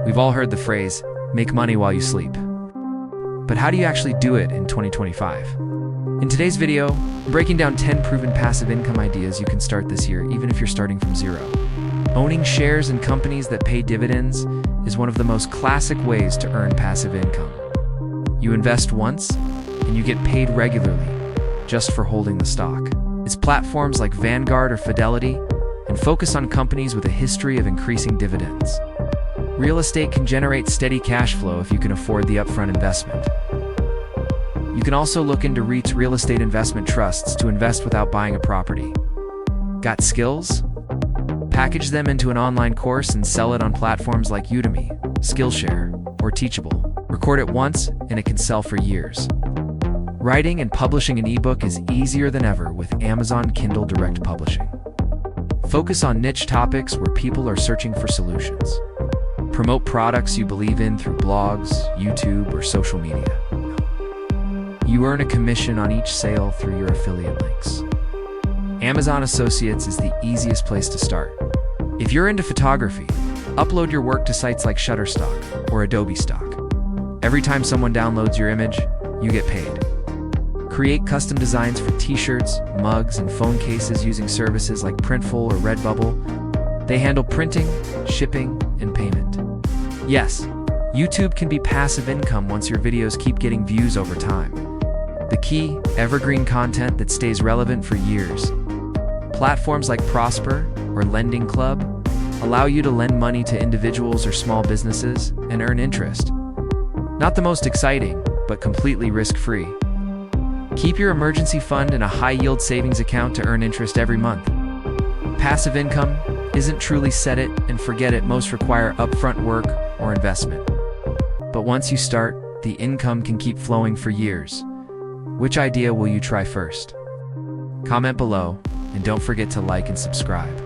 We've all heard the phrase, make money while you sleep. But how do you actually do it in 2025? In today's video, I'm breaking down 10 proven passive income ideas you can start this year, even if you're starting from zero. Owning shares in companies that pay dividends is one of the most classic ways to earn passive income. You invest once, and you get paid regularly, just for holding the stock. It's platforms like Vanguard or Fidelity, and focus on companies with a history of increasing dividends. Real estate can generate steady cash flow if you can afford the upfront investment. You can also look into REITs, real estate investment trusts, to invest without buying a property. Got skills? Package them into an online course and sell it on platforms like Udemy, Skillshare, or Teachable. Record it once, and it can sell for years. Writing and publishing an ebook is easier than ever with Amazon Kindle Direct Publishing. Focus on niche topics where people are searching for solutions. Promote products you believe in through blogs, YouTube, or social media. You earn a commission on each sale through your affiliate links. Amazon Associates is the easiest place to start. If you're into photography, upload your work to sites like Shutterstock or Adobe Stock. Every time someone downloads your image, you get paid. Create custom designs for t-shirts, mugs, and phone cases using services like Printful or Redbubble. They handle printing, shipping, and payment. Yes, YouTube can be passive income once your videos keep getting views over time. The key, evergreen content that stays relevant for years. Platforms like Prosper or Lending Club allow you to lend money to individuals or small businesses and earn interest. Not the most exciting, but completely risk-free. Keep your emergency fund in a high-yield savings account to earn interest every month. Passive income isn't truly set it and forget it. Most require upfront work or investment. But once you start, the income can keep flowing for years. Which idea will you try first? Comment below, and don't forget to like and subscribe.